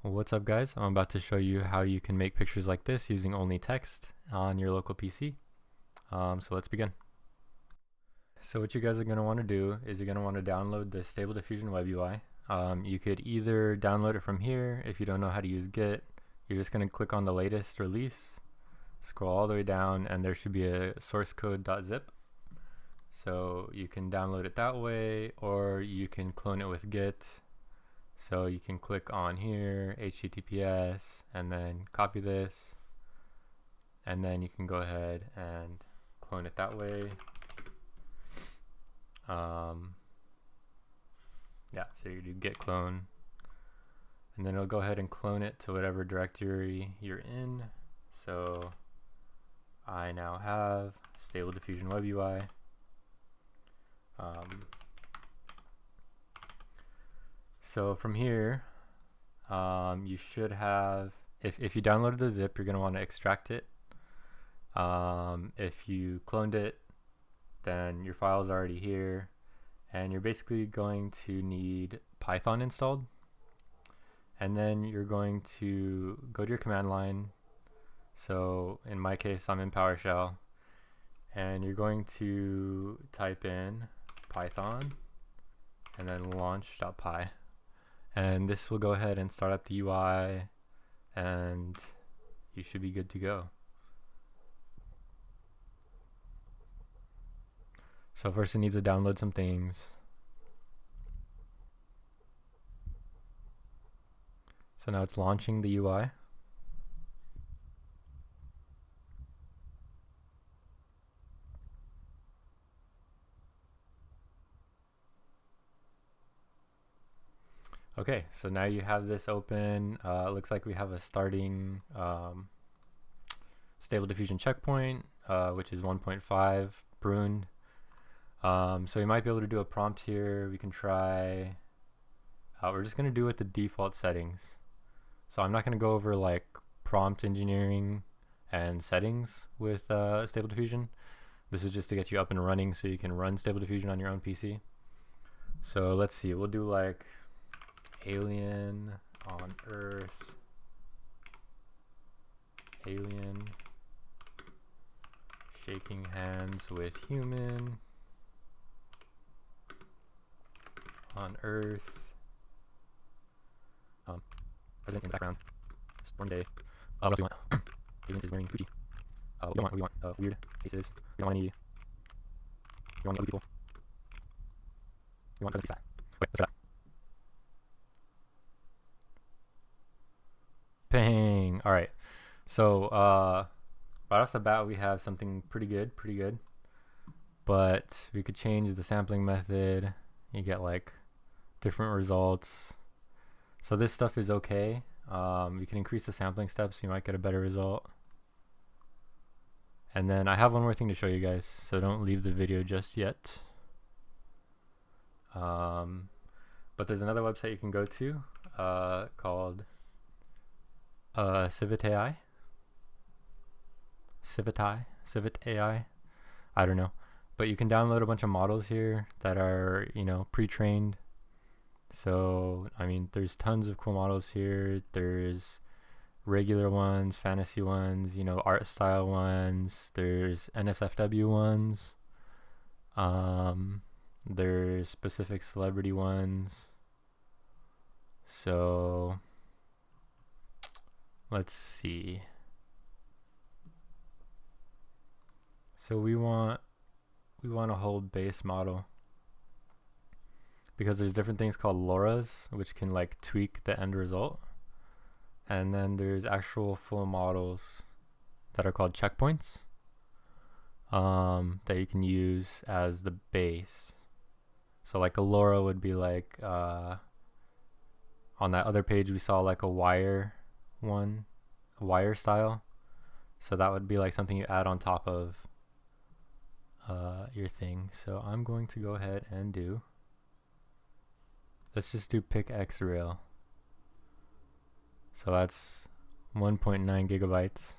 What's up, guys? I'm about to show you how you can make pictures like this using only text on your local PC. So let's begin. So what you guys are going to want to do is you're going to want to download the Stable Diffusion web UI. You could either download it from here. If you don't know how to use Git, you're just going to click on the latest release, scroll all the way down, and there should be a source code.zip. So you can download it that way, or you can clone it with Git. So you can click on here, HTTPS, and then copy this, and then you can go ahead and clone it that way. Yeah, so you do git clone, and then it'll go ahead and clone it to whatever directory you're in. So I now have Stable Diffusion web UI. So from here, you should have, if you downloaded the zip, you're going to want to extract it. If you cloned it, then your file is already here, and you're basically going to need Python installed. And then you're going to go to your command line. So in my case, I'm in PowerShell, and you're going to type in Python and then launch.py. And this will go ahead and start up the UI, and you should be good to go. So first it needs to download some things. So now it's launching the UI. Okay, so now you have this open. It looks like we have a starting Stable Diffusion checkpoint, which is 1.5 pruned. So we might be able to do a prompt here. We can try, we're just going to do with the default settings. So I'm not going to go over like prompt engineering and settings with Stable Diffusion. This is just to get you up and running so you can run Stable Diffusion on your own PC. So let's see, we'll do like alien on Earth, alien shaking hands with human on Earth, president in the background, storm day. What else do you want? Alien is wearing Gucci. What do you want? Weird faces. You don't want any. You want any ugly people. You want president to be fat. Wait, what's that? Bang! Alright. So, right off the bat, we have something pretty good. But we could change the sampling method. You get like different results. So this stuff is okay. You can increase the sampling steps, you might get a better result. And then I have one more thing to show you guys, so don't leave the video just yet. But there's another website you can go to called Civit AI. I don't know. But you can download a bunch of models here that are, pre-trained. So, I mean, there's tons of cool models here. There's regular ones, fantasy ones, art style ones. There's NSFW ones. There's specific celebrity ones. So, let's see. So we want a whole base model, because there's different things called LoRa's, which can like tweak the end result, and then there's actual full models that are called checkpoints that you can use as the base. So like a LoRa would be like on that other page we saw like a wire style, so that would be like something you add on top of your thing. So I'm going to go ahead and let's just do pick X rail. So that's 1.9 gigabytes.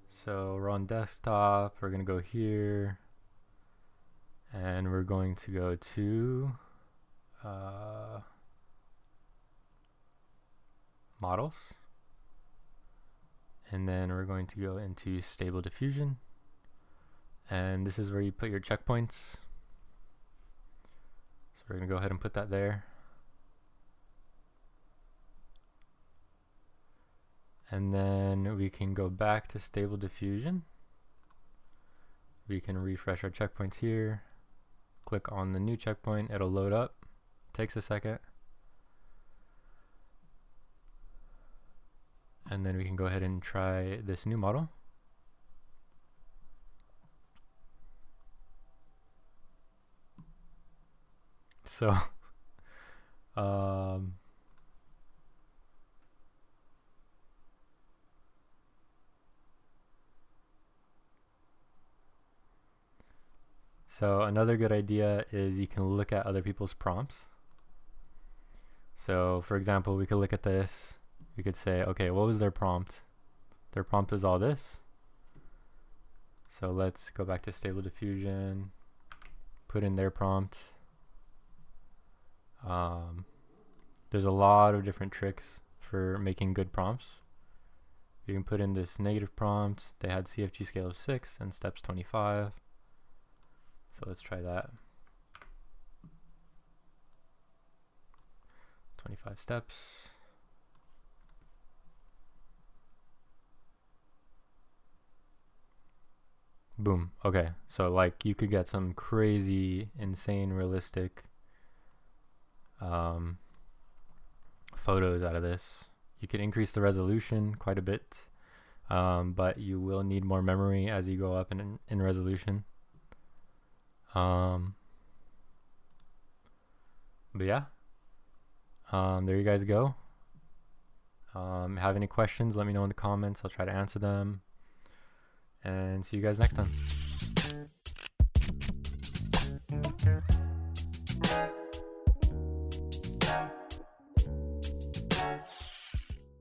So we're on desktop, we're gonna go here, and we're going to go to models, and then we're going to go into stable diffusion, and this is where you put your checkpoints. So we're going to go ahead and put that there. And then we can go back to stable diffusion. We can refresh our checkpoints here. Click on the new checkpoint, it'll load up. Takes a second. And then we can go ahead and try this new model. So so another good idea is you can look at other people's prompts. So for example, we could look at this. We could say, okay, what was their prompt? Their prompt was all this. So let's go back to stable diffusion, put in their prompt. There's a lot of different tricks for making good prompts. You can put in this negative prompt. They had CFG scale of 6 and steps 25. So let's try that. 25 steps. Boom. Okay, so like you could get some crazy, insane, realistic photos out of this. You can increase the resolution quite a bit, but you will need more memory as you go up in resolution. But yeah, there you guys go. Have any questions, let me know in the comments. I'll try to answer them, and see you guys next time.